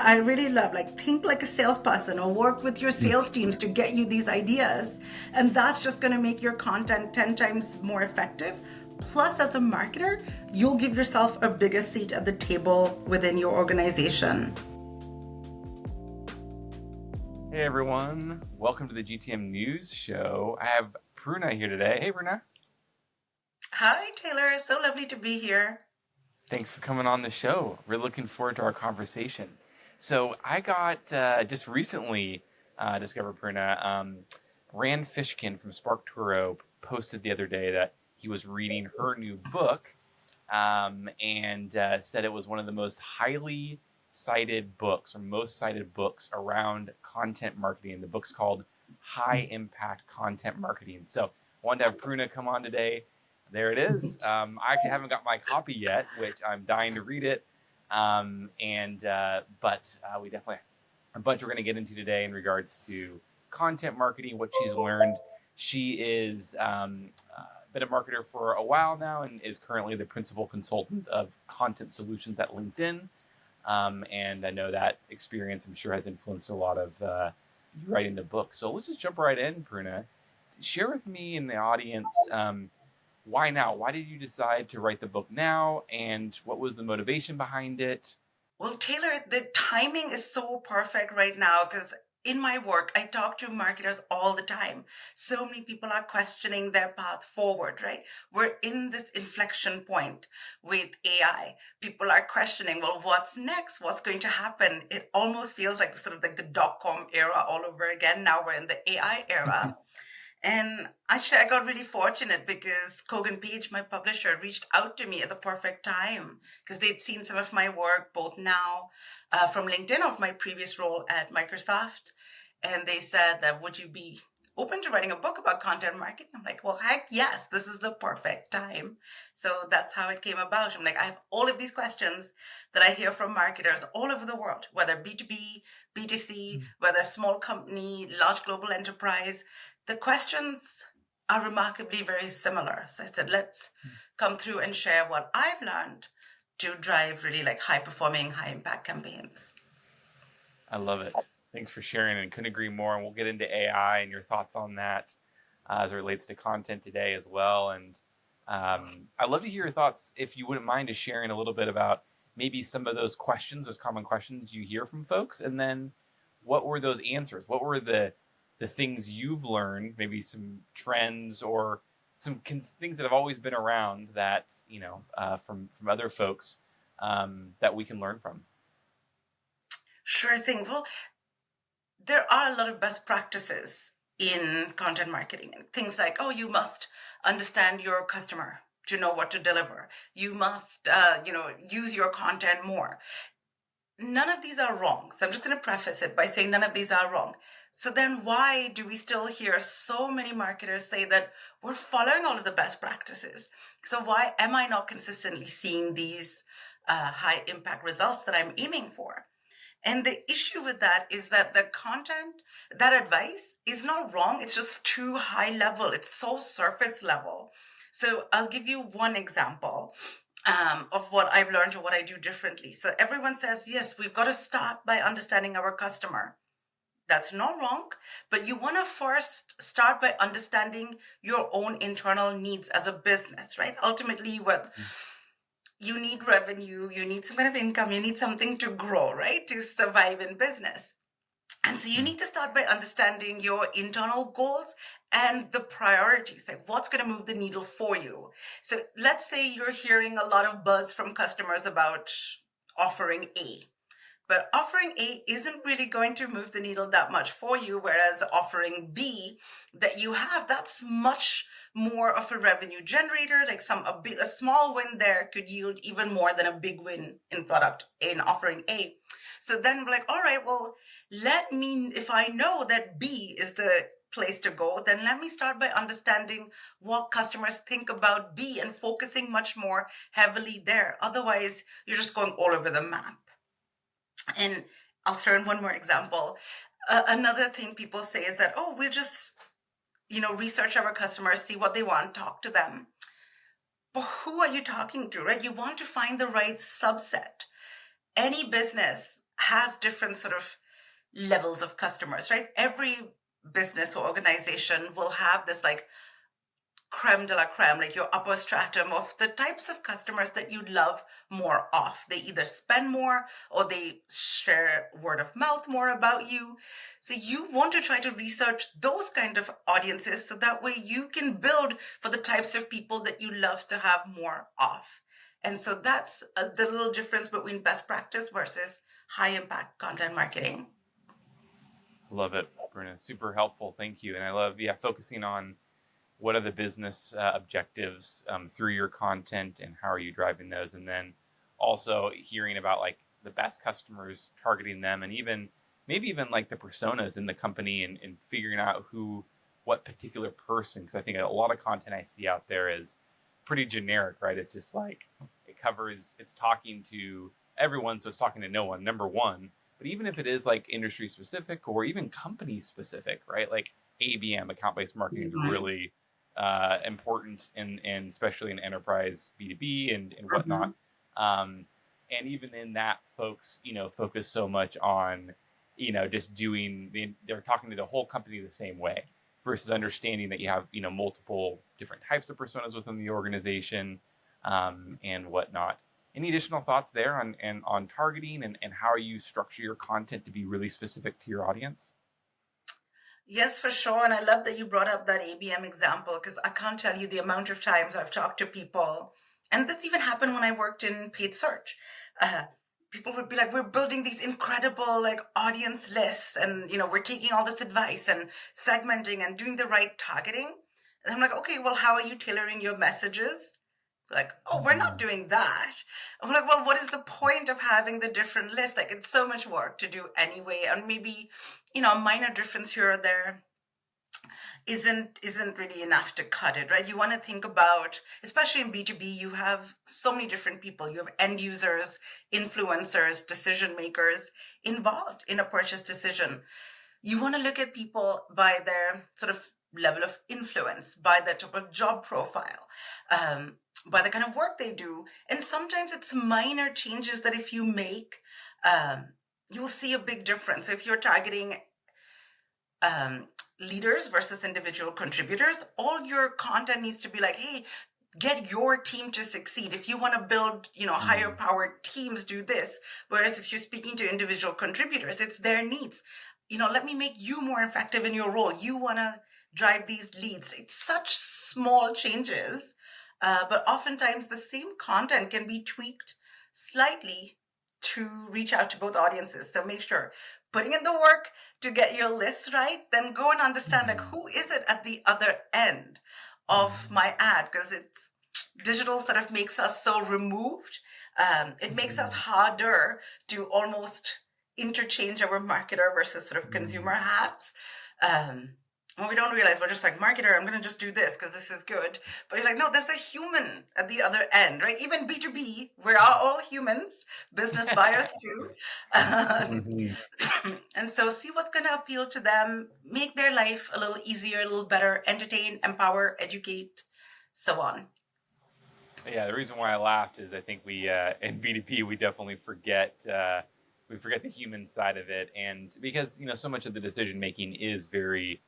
I really love, like, think like a salesperson or work with your Mm. sales teams to get you these ideas. And that's just going to make your content 10 times more effective. Plus, as a marketer, you'll give yourself a bigger seat at the table within your organization. Hey everyone, welcome to the GTM News Show. I have Pruna here today. Hey Pruna. Hi, Taylor. So lovely to be here. Thanks for coming on the show. We're looking forward to our conversation. So I got just recently discovered Pruna. Rand Fishkin from Spark Turo posted the other day that he was reading her new book and said it was one of the most highly cited books or most cited books around content marketing. The book's called High Impact Content Marketing. So I wanted to have Pruna come on today. There it is. I actually haven't got my copy yet, which I'm dying to read it. But we definitely a bunch we're going to get into today in regards to content marketing, what she's learned. She is been a marketer for a while now and is currently the principal consultant of content solutions at LinkedIn. And I know that experience, I'm sure, has influenced a lot of you writing the book. So let's just jump right in, Pruna. Share with me and the audience why now? Why did you decide to write the book now? And what was the motivation behind it? Well, Taylor, the timing is so perfect right now because in my work, I talk to marketers all the time. So many people are questioning their path forward, right? We're in this inflection point with AI. People are questioning, well, what's next? What's going to happen? It almost feels like sort of like the dot-com era all over again. Now we're in the AI era. And actually, I got really fortunate because Kogan Page, my publisher, reached out to me at the perfect time because they'd seen some of my work, both now from LinkedIn of my previous role at Microsoft. And they said that, would you be open to writing a book about content marketing? I'm like, well, heck yes, this is the perfect time. So that's how it came about. I'm like, I have all of these questions that I hear from marketers all over the world, whether B2B, B2C, whether small company, large global enterprise. The questions are remarkably very similar. So I said, let's come through and share what I've learned to drive really like high performing, high impact campaigns. I love it. Thanks for sharing and couldn't agree more. And we'll get into AI and your thoughts on that as it relates to content today as well. And I'd love to hear your thoughts, if you wouldn't mind, just sharing a little bit about maybe some of those questions, those common questions you hear from folks. And then what were those answers? What were the things you've learned, maybe some trends or some things that have always been around that, from other folks that we can learn from? Sure thing. Well, there are a lot of best practices in content marketing. Things like, oh, you must understand your customer to know what to deliver. You must, use your content more. None of these are wrong. So I'm just going to preface it by saying none of these are wrong. So then why do we still hear so many marketers say that we're following all of the best practices? So why am I not consistently seeing these high impact results that I'm aiming for? And the issue with that is that the content, that advice is not wrong. It's just too high level. It's so surface level. So I'll give you one example of what I've learned or what I do differently. So everyone says, yes, we've got to start by understanding our customer. That's not wrong, but you want to first start by understanding your own internal needs as a business, right? Ultimately, what you need revenue, you need some kind of income, you need something to grow, right? To survive in business. And so you need to start by understanding your internal goals and the priorities, like what's going to move the needle for you. So let's say you're hearing a lot of buzz from customers about offering A. But offering A isn't really going to move the needle that much for you, whereas offering B that you have, that's much more of a revenue generator. Like a small win there could yield even more than a big win in offering A. So then we're like, all right, well, if I know that B is the place to go, then let me start by understanding what customers think about B and focusing much more heavily there. Otherwise, you're just going all over the map. And I'll throw in one more example. Another thing people say is that, oh, we'll just, research our customers, see what they want, talk to them. But who are you talking to, right? You want to find the right subset. Any business has different sort of levels of customers, right? Every business or organization will have this like creme de la creme, like your upper stratum of the types of customers that you love more of. They either spend more or they share word of mouth more about you. So you want to try to research those kind of audiences so that way you can build for the types of people that you love to have more of. And so that's the little difference between best practice versus high impact content marketing. Love it, Bruna. Super helpful. Thank you. And I love, yeah, focusing on what are the business objectives through your content and how are you driving those, and then also hearing about like the best customers, targeting them, and even maybe even like the personas in the company, and figuring out who, what particular person, because I think a lot of content I see out there is pretty generic, right? It's just like it covers, it's talking to everyone, so it's talking to no one, number one. But even if it is like industry specific or even company specific, right? Like ABM, account based marketing, is Mhm. really important in especially in enterprise B2B and whatnot. Mhm. Um, and even in that, folks, focus so much on, just they're talking to the whole company the same way versus understanding that you have, multiple different types of personas within the organization, and whatnot. Any additional thoughts there on targeting and how you structure your content to be really specific to your audience? Yes, for sure. And I love that you brought up that ABM example because I can't tell you the amount of times I've talked to people. And this even happened when I worked in paid search. Uh, People would be like, we're building these incredible like audience lists and, we're taking all this advice and segmenting and doing the right targeting. And I'm like, okay, well, how are you tailoring your messages? Like, oh, we're not doing that. I'm like, well, what is the point of having the different lists? Like, it's so much work to do anyway. And maybe, a minor difference here or there isn't really enough to cut it, right? You want to think about, especially in B2B, you have so many different people. You have end users, influencers, decision makers involved in a purchase decision. You want to look at people by their sort of level of influence, by their type of job profile, by the kind of work they do. And sometimes it's minor changes that if you make, you'll see a big difference. So if you're targeting um, leaders versus individual contributors, all your content needs to be like, hey, get your team to succeed. If you want to build, higher powered teams, do this. Whereas if you're speaking to individual contributors, it's their needs. Let me make you more effective in your role. You want to drive these leads. It's such small changes, but oftentimes the same content can be tweaked slightly to reach out to both audiences. So make sure putting in the work to get your list right, then go and understand like who is it at the other end of my ad, because it's digital sort of makes us so removed. It makes us harder to almost interchange our marketer versus sort of consumer hats. Um, when we don't realize we're just like marketer, I'm gonna just do this because this is good. But you're like, no, there's a human at the other end, right? Even B2B, we are all humans, business buyers too. Mhm. And so see what's gonna appeal to them, make their life a little easier, a little better, entertain, empower, educate, so on. Yeah, the reason why I laughed is I think we in B2B we definitely forget the human side of it, and because so much of the decision making is very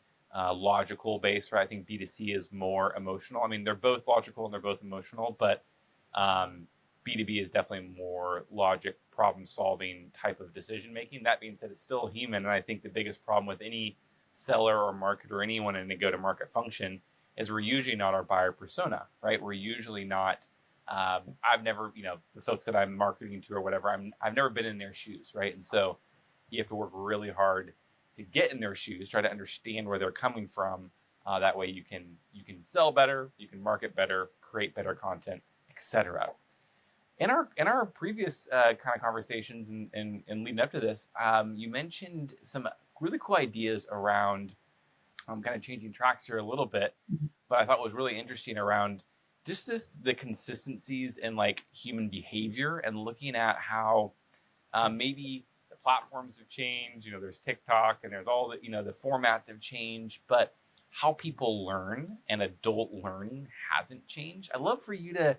logical based, right? I think B2C is more emotional. I mean, they're both logical and they're both emotional, but B2B is definitely more logic, problem solving type of decision making. That being said, it's still human, and I think the biggest problem with any seller or marketer or anyone in a go to market function is we're usually not our buyer persona, right? We're usually not. I've never, the folks that I'm marketing to or whatever, I've never been in their shoes, right? And so you have to work really hard to get in their shoes, try to understand where they're coming from. That way you can sell better, you can market better, create better content, etc. In our previous kind of conversations and leading up to this, you mentioned some really cool ideas around. I'm kind of changing tracks here a little bit, but I thought was really interesting around just the consistencies in like human behavior and looking at how maybe the platforms have changed. There's TikTok and there's all the formats have changed, but how people learn and adult learning hasn't changed. I'd love for you to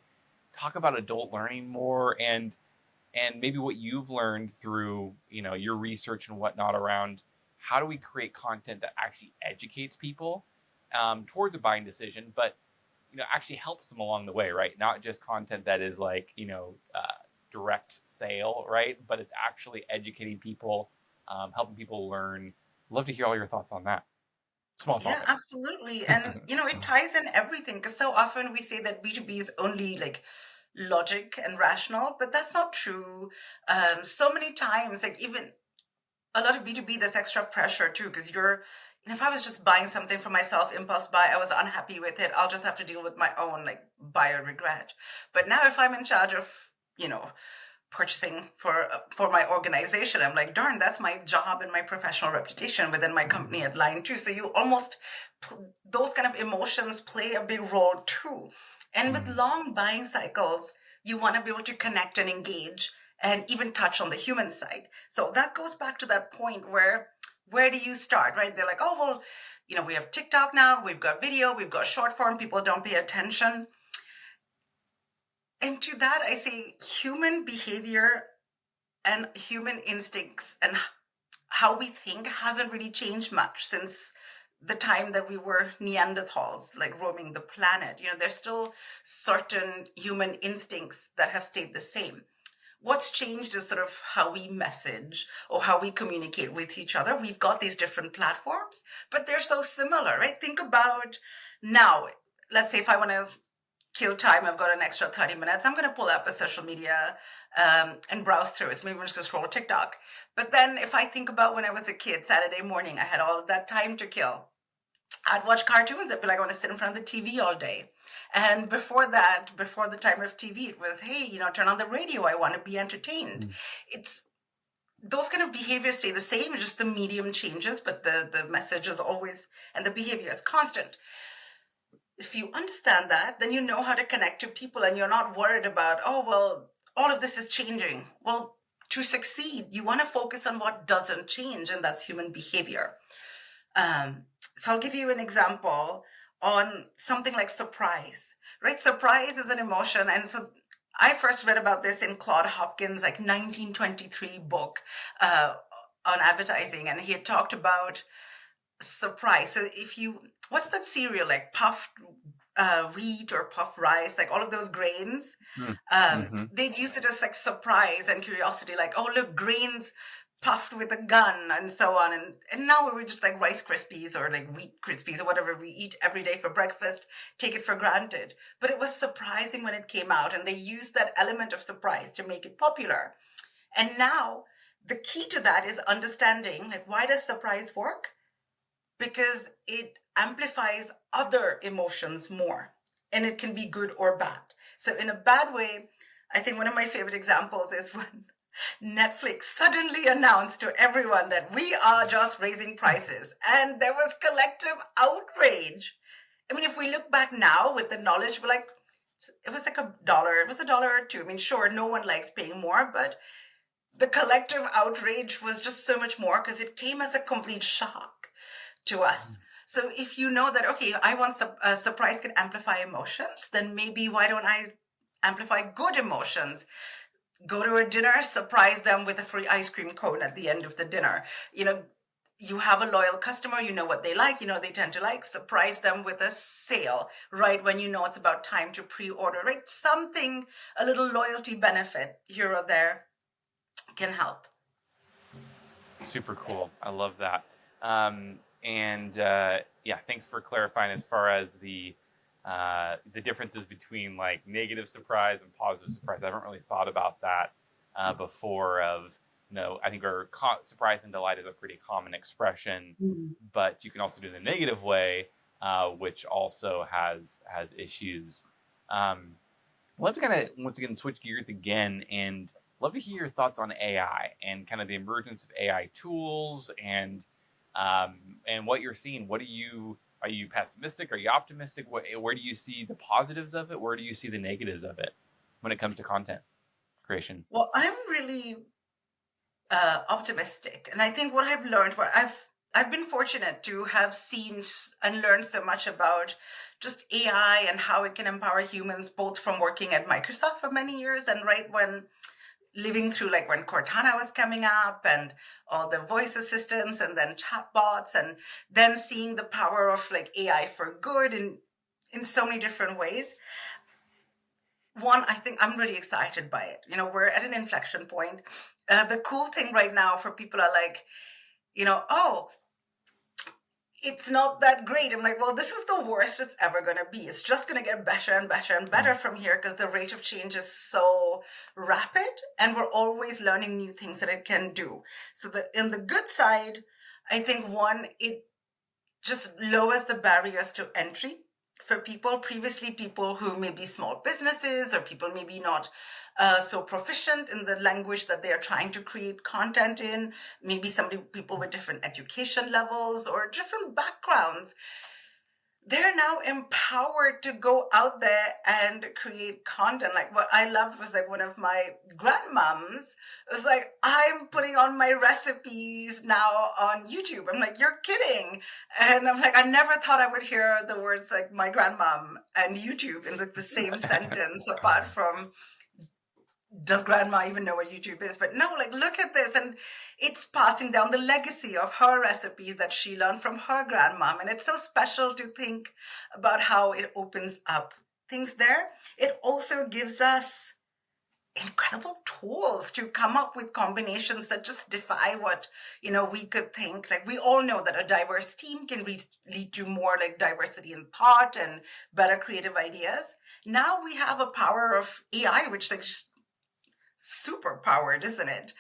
talk about adult learning more and and maybe what you've learned through, your research and whatnot around how do we create content that actually educates people towards a buying decision, but actually helps them along the way, right? Not just content that is like, direct sale, right? But it's actually educating people, helping people learn. Love to hear all your thoughts on that. Small Yeah, topic. absolutely. And it ties in everything because so often we say that B2B is only like logic and rational, but that's not true. So many times, like even a lot of B2B, there's extra pressure too, because if I was just buying something for myself, impulse buy, I was unhappy with it, I'll just have to deal with my own like buyer regret. But now if I'm in charge of, you know, purchasing for my organization, I'm like, darn, that's my job and my professional reputation within my company at line too. So you almost those kind of emotions play a big role too. And with long buying cycles, you want to be able to connect and engage and even touch on the human side. So that goes back to that point where do you start, right? They're like, oh well, we have TikTok now, we've got video, we've got short form, people don't pay attention. And to that, I say human behavior and human instincts and how we think hasn't really changed much since the time that we were Neanderthals, like roaming the planet. There's still certain human instincts that have stayed the same. What's changed is sort of how we message or how we communicate with each other. We've got these different platforms, but they're so similar, right? Think about now, let's say if I want to kill time, I've got an extra 30 minutes, I'm going to pull up a social media and browse through it. Maybe I'm just going to scroll TikTok. But then if I think about when I was a kid, Saturday morning, I had all of that time to kill. I'd watch cartoons. I'd be like, I want to sit in front of the TV all day. And before that, before the time of TV, it was, hey, turn on the radio. I want to be entertained. It's those kind of behaviors stay the same. It's just the medium changes, but the message is always, and the behavior is constant. If you understand that, then you know how to connect to people and you're not worried about, oh, well, all of this is changing. Well, to succeed, you want to focus on what doesn't change, and that's human behavior. So I'll give you an example on something like surprise, right? Surprise is an emotion. And so I first read about this in Claude Hopkins' like 1923 book on advertising. And he had talked about surprise. So what's that cereal, like puffed wheat or puffed rice, like all of those grains? Mm-hmm. They'd use it as like surprise and curiosity, like, oh, look, grains puffed with a gun and so on. And now we're just like Rice Krispies or like Wheat Krispies or whatever we eat every day for breakfast, take it for granted. But it was surprising when it came out, and they used that element of surprise to make it popular. And now the key to that is understanding, like, why does surprise work? Because it amplifies other emotions more, and it can be good or bad. So in a bad way, I think one of my favorite examples is when Netflix suddenly announced to everyone that we are just raising prices, and there was collective outrage. I mean, if we look back now with the knowledge, we're like, it was like $1. It was $1 or $2. I mean, sure, no one likes paying more, but the collective outrage was just so much more because it came as a complete shock to us. So if you know that, okay, I want surprise can amplify emotions, then maybe why don't I amplify good emotions? Go to a dinner, surprise them with a free ice cream cone at the end of the dinner. You have a loyal customer, you know what they like, they tend to like, surprise them with a sale right when you know it's about time to pre-order, right? Something, a little loyalty benefit here or there can help. Super cool. I love that. And yeah, thanks for clarifying as far as the differences between like negative surprise and positive surprise. I haven't really thought about that before. I think surprise and delight is a pretty common expression, but you can also do it the negative way, which also has issues. Love to kind of once again switch gears again, and love to hear your thoughts on AI and kind of the emergence of AI tools and what you're seeing. Are you pessimistic? Are you optimistic? Where do you see the positives of it? Where do you see the negatives of it when it comes to content creation? Well, I'm really optimistic, and I think what I've learned, I've been fortunate to have seen and learned so much about just AI and how it can empower humans, both from working at Microsoft for many years and right when living through like when Cortana was coming up and all the voice assistants and then chatbots, and then seeing the power of like AI for good in so many different ways. One, I think I'm really excited by it. We're at an inflection point. The cool thing right now for people are like, oh, it's not that great. I'm like, well, this is the worst it's ever going to be. It's just going to get better and better and better from here because the rate of change is so rapid and we're always learning new things that it can do. So in the good side, I think one, it just lowers the barriers to entry for people. Previously, people who may be small businesses or people maybe not so proficient in the language that they are trying to create content in, maybe people with different education levels or different backgrounds, they're now empowered to go out there and create content. Like what I loved was like one of my grandmoms was like, I'm putting on my recipes now on YouTube. I'm like, you're kidding. And I'm like, I never thought I would hear the words like my grandmom and YouTube in the same sentence, apart from, does grandma even know what YouTube is? But no, like, look at this. And it's passing down the legacy of her recipes that she learned from her grandmom. And it's so special to think about how it opens up things there. It also gives us incredible tools to come up with combinations that just defy what we could think. Like, we all know that a diverse team can lead to more like diversity in thought and better creative ideas. Now we have a power of AI, which like just super powered, isn't it?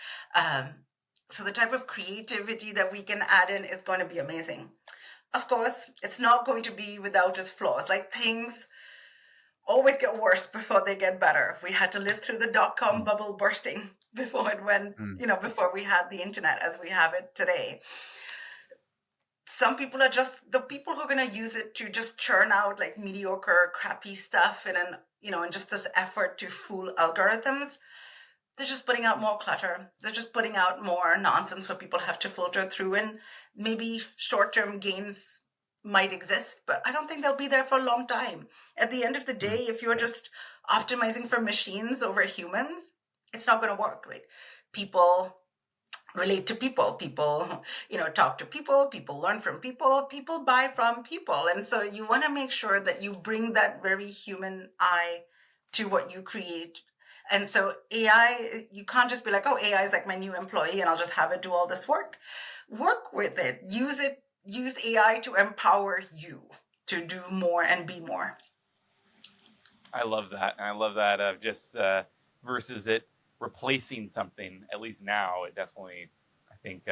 So the type of creativity that we can add in is going to be amazing. Of course, it's not going to be without its flaws. Like, things always get worse before they get better. We had to live through the dot-com bubble bursting before it went, before we had the internet as we have it today. Some people are just the people who are going to use it to just churn out like mediocre, crappy stuff and just this effort to fool algorithms. They're just putting out more clutter. They're just putting out more nonsense for people have to filter through, and maybe short-term gains might exist, but I don't think they'll be there for a long time. At the end of the day, if you're just optimizing for machines over humans, it's not going to work, right? People relate to people. People, talk to people. People learn from people. People buy from people. And so you want to make sure that you bring that very human eye to what you create. And so AI, you can't just be like, oh, AI is like my new employee and I'll just have it do all this work. Work with it. Use AI to empower you to do more and be more. I love that. And I love that of just versus it replacing something. At least now, it definitely, I think,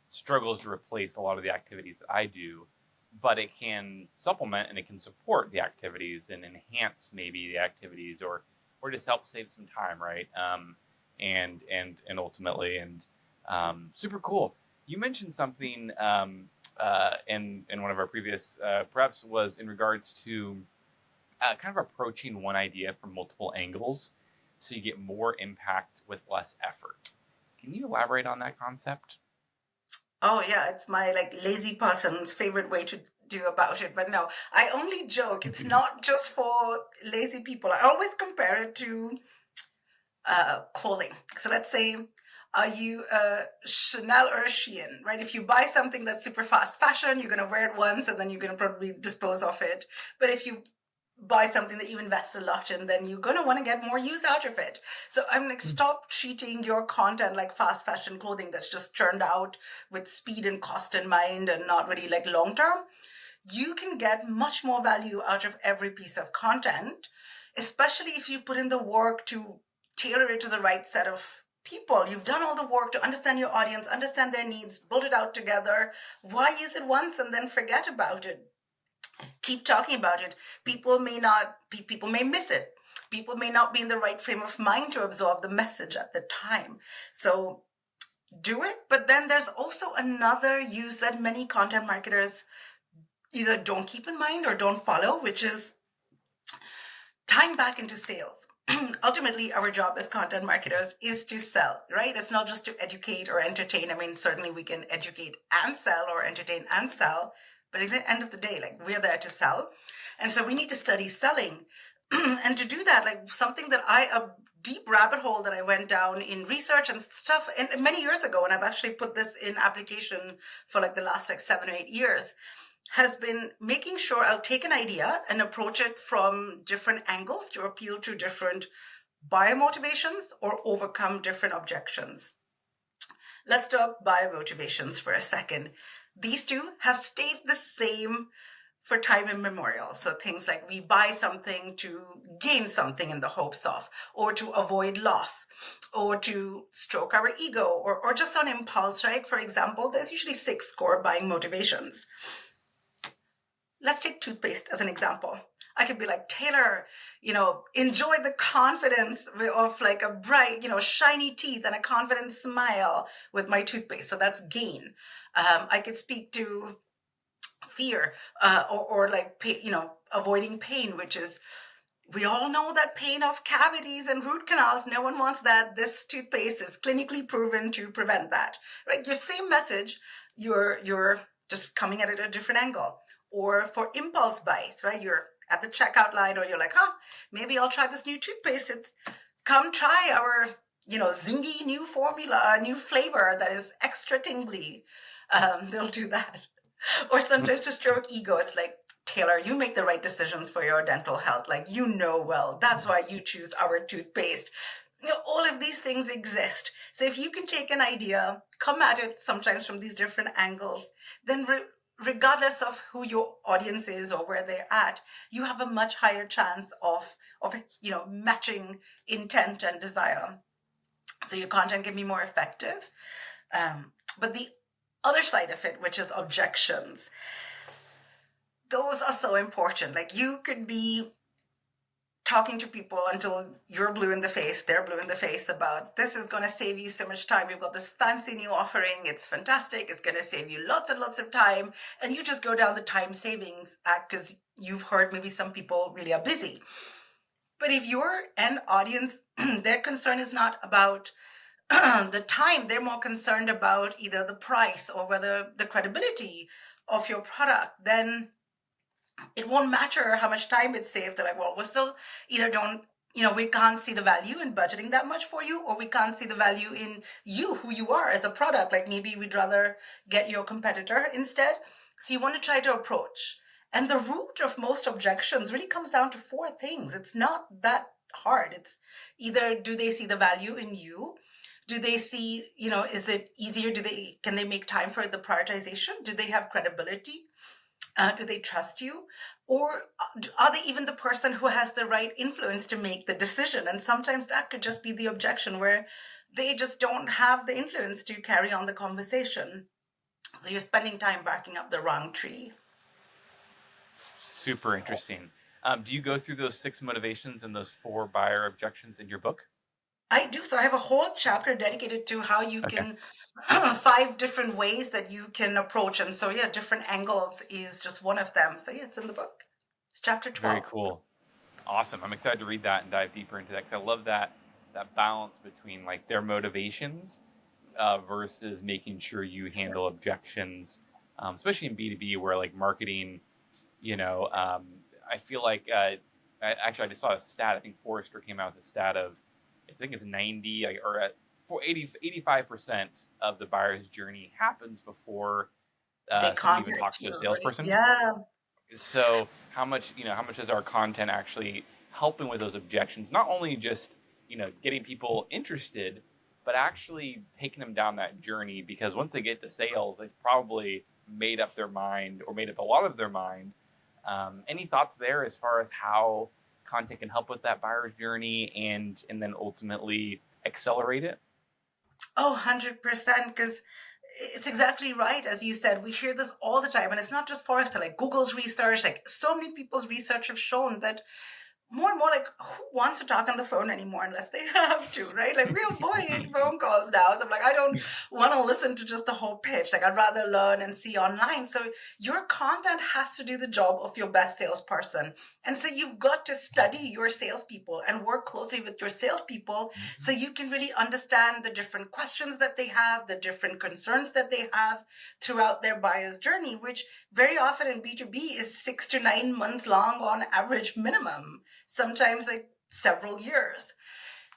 struggles to replace a lot of the activities that I do, but it can supplement and it can support the activities and enhance maybe the activities or just help save some time, right? And ultimately, and super cool. You mentioned something in one of our previous preps was in regards to kind of approaching one idea from multiple angles so you get more impact with less effort. Can you elaborate on that concept? Oh yeah, it's my like lazy person's favorite way to do about it. But no, I only joke. It's not just for lazy people. I always compare it to clothing. So let's say, are you a Chanel or a Shein, right? If you buy something that's super fast fashion, you're going to wear it once and then you're going to probably dispose of it. But if you buy something that you invest a lot in, then you're going to want to get more use out of it. So I'm like, stop treating your content like fast fashion clothing that's just churned out with speed and cost in mind and not really like long term. You can get much more value out of every piece of content, especially if you put in the work to tailor it to the right set of people. You've done all the work to understand your audience, understand their needs, build it out together. Why use it once and then forget about it? Keep talking about it. People may miss it. People may not be in the right frame of mind to absorb the message at the time. So do it. But then there's also another use that many content marketers either don't keep in mind or don't follow, which is tying back into sales. Ultimately, our job as content marketers is to sell, right? It's not just to educate or entertain. I mean, certainly we can educate and sell or entertain and sell, but at the end of the day, like, we're there to sell. And so we need to study selling. And to do that, like, something that I deep rabbit hole that I went down in research and stuff and many years ago, and I've actually put this in application for like the last like 7 or 8 years, has been making sure I'll take an idea and approach it from different angles to appeal to different buyer motivations or overcome different objections. Let's talk buyer motivations for a second. These two have stayed the same for time immemorial. So things like we buy something to gain something in the hopes of, or to avoid loss, or to stroke our ego, or just on impulse, right? For example, there's usually 6 core buying motivations. Let's take toothpaste as an example. I could be like, Taylor, enjoy the confidence of like a bright, shiny teeth and a confident smile with my toothpaste. So that's gain. I could speak to fear, or like, avoiding pain, which is, we all know that pain of cavities and root canals, no one wants that. This toothpaste is clinically proven to prevent that, right? Your same message, you're just coming at it at a different angle. Or for impulse buys, right? You're at the checkout line, or you're like, maybe I'll try this new toothpaste. Come try our, zingy new formula, new flavor that is extra tingly. They'll do that. Or sometimes to stroke ego, it's like, Taylor, you make the right decisions for your dental health. Like, well, that's why you choose our toothpaste. All of these things exist. So if you can take an idea, come at it sometimes from these different angles, then regardless of who your audience is or where they're at, you have a much higher chance of matching intent and desire. So your content can be more effective. But the other side of it, which is objections, those are so important. Like, you could be talking to people until you're blue in the face, they're blue in the face about, this is going to save you so much time. We've got this fancy new offering. It's fantastic. It's going to save you lots and lots of time. And you just go down the time savings act because you've heard maybe some people really are busy. But if your end audience, their concern is not about the time, they're more concerned about either the price or whether the credibility of your product, then it won't matter how much time it saved. They're like, well, we're still either don't, we can't see the value in budgeting that much for you, or we can't see the value in you, who you are as a product. Like, maybe we'd rather get your competitor instead. So you want to try to approach. And the root of most objections really comes down to 4 things. It's not that hard. It's either, do they see the value in you? Do they see, is it easier? Can they make time for the prioritization? Do they have credibility? Do they trust you? Or are they even the person who has the right influence to make the decision? And sometimes that could just be the objection, where they just don't have the influence to carry on the conversation. So you're spending time barking up the wrong tree. Super interesting. Do you go through those 6 motivations and those 4 buyer objections in your book? I do. So I have a whole chapter dedicated to how you can 5 different ways that you can approach. And so, different angles is just one of them. So it's in the book. It's chapter 12. Very cool. Awesome. I'm excited to read that and dive deeper into that, because I love that balance between like their motivations versus making sure you handle objections, especially in B2B, where like marketing, I feel like I just saw a stat. I think Forrester came out with a stat of, I think it's 90 or 85% of the buyer's journey happens before someone even talks to a salesperson. Right? Yeah. So how much is our content actually helping with those objections? Not only just, getting people interested, but actually taking them down that journey, because once they get to sales, they've probably made up their mind, or made up a lot of their mind. Any thoughts there as far as how content can help with that buyer's journey and then ultimately accelerate it? Oh, 100%. Because it's exactly right. As you said, we hear this all the time. And it's not just Forrester, like Google's research, like so many people's research have shown that more and more, like, who wants to talk on the phone anymore unless they have to, right? Like, we avoid phone calls now. So I'm like, I don't want to listen to just the whole pitch. Like, I'd rather learn and see online. So your content has to do the job of your best salesperson. And so you've got to study your salespeople and work closely with your salespeople so you can really understand the different questions that they have, the different concerns that they have throughout their buyer's journey, which very often in B2B is 6 to 9 months long on average minimum. Sometimes like several years.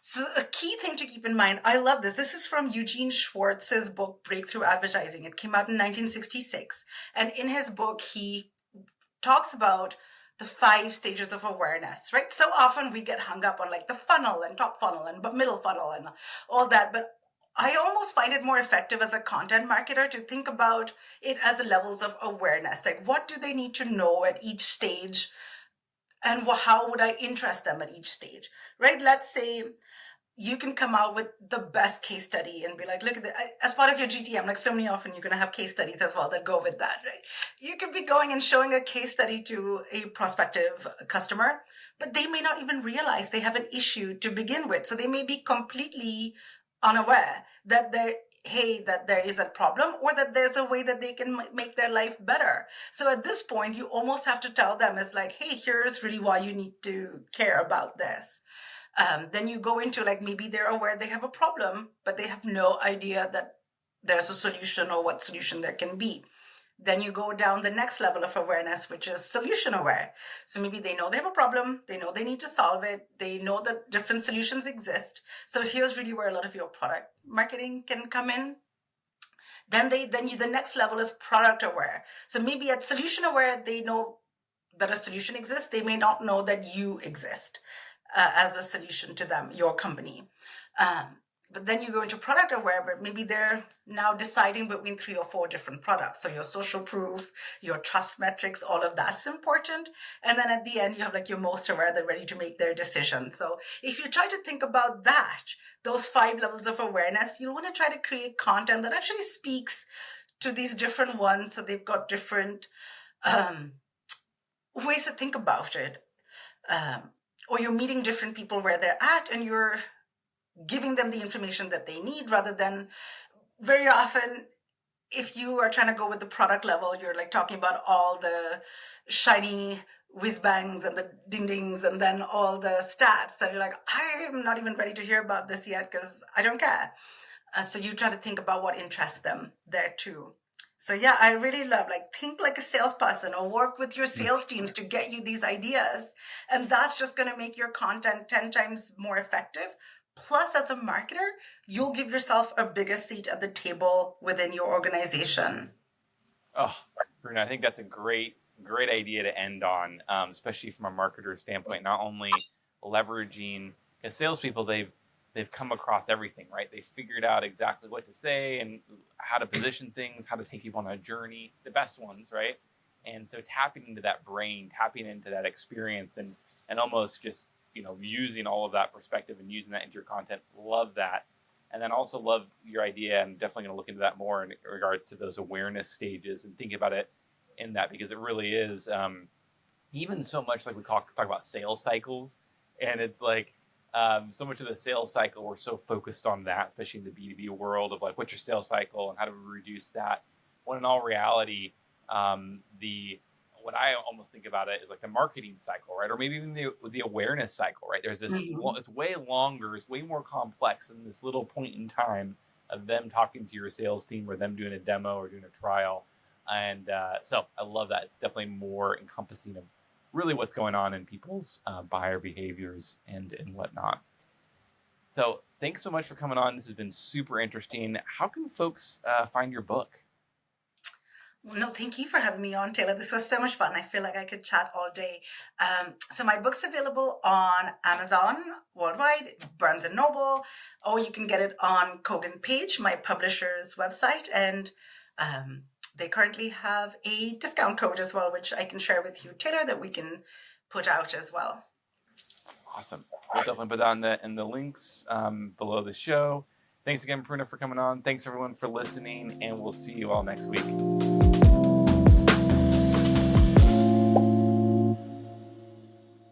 So a key thing to keep in mind, I love this. This is from Eugene Schwartz's book, Breakthrough Advertising. It came out in 1966. And in his book, he talks about the 5 stages of awareness, right? So often we get hung up on like the funnel and top funnel and middle funnel and all that. But I almost find it more effective as a content marketer to think about it as levels of awareness. Like, what do they need to know at each stage? And how would I interest them at each stage, right? Let's say you can come out with the best case study and be like, look at as part of your GTM, like so many often you're going to have case studies as well that go with that, right? You could be going and showing a case study to a prospective customer, but they may not even realize they have an issue to begin with. So they may be completely unaware that there is a problem, or that there's a way that they can make their life better. So at this point, you almost have to tell them, it's like, hey, here's really why you need to care about this. Then you go into like, maybe they're aware they have a problem, but they have no idea that there's a solution or what solution there can be. Then you go down the next level of awareness, which is solution aware. So maybe they know they have a problem, they know they need to solve it, they know that different solutions exist. So here's really where a lot of your product marketing can come in. The next level is product aware. So maybe at solution aware, they know that a solution exists. They may not know that you exist as a solution to them, your company. But then you go into product aware, but maybe they're now deciding between 3 or 4 different products. So your social proof, your trust metrics, all of that's important. And then at the end, you have like your most aware, they're ready to make their decision. So if you try to think about that, those 5 levels of awareness, you want to try to create content that actually speaks to these different ones. So they've got different ways to think about it. Or you're meeting different people where they're at, and you're giving them the information that they need, rather than very often, if you are trying to go with the product level, you're like talking about all the shiny whiz bangs and the ding dings and then all the stats that you're like, I am not even ready to hear about this yet because I don't care. So you try to think about what interests them there too. So yeah, I really love, like, think like a salesperson or work with your sales teams to get you these ideas. And that's just going to make your content 10 times more effective. Plus, as a marketer, you'll give yourself a bigger seat at the table within your organization. Oh, Bruna, I think that's a great idea to end on, especially from a marketer standpoint. Not only leveraging, as salespeople, they've come across everything, right? They figured out exactly what to say and how to position things, how to take people on a journey, the best ones, right? And so tapping into that brain, tapping into that experience, and almost just, using all of that perspective and using that into your content. Love that. And then also love your idea. I'm definitely going to look into that more in regards to those awareness stages and think about it in that, because it really is even so much like we talk about sales cycles. And it's like so much of the sales cycle, we're so focused on that, especially in the B2B world, of like, what's your sales cycle and how do we reduce that? When in all reality, what I almost think about it is like the marketing cycle, right? Or maybe even the awareness cycle, right? There's this, it's way longer, it's way more complex than this little point in time of them talking to your sales team or them doing a demo or doing a trial. And so I love that. It's definitely more encompassing of really what's going on in people's buyer behaviors and whatnot. So thanks so much for coming on. This has been super interesting. How can folks find your book? No, thank you for having me on, Taylor. This was so much fun. I feel like I could chat all day. So my book's available on Amazon worldwide, Barnes and Noble, or you can get it on Kogan Page, my publisher's website. And they currently have a discount code as well, which I can share with you, Taylor, that we can put out as well. Awesome. We'll definitely put that in the links below the show. Thanks again, Pruna, for coming on. Thanks, everyone, for listening, and we'll see you all next week.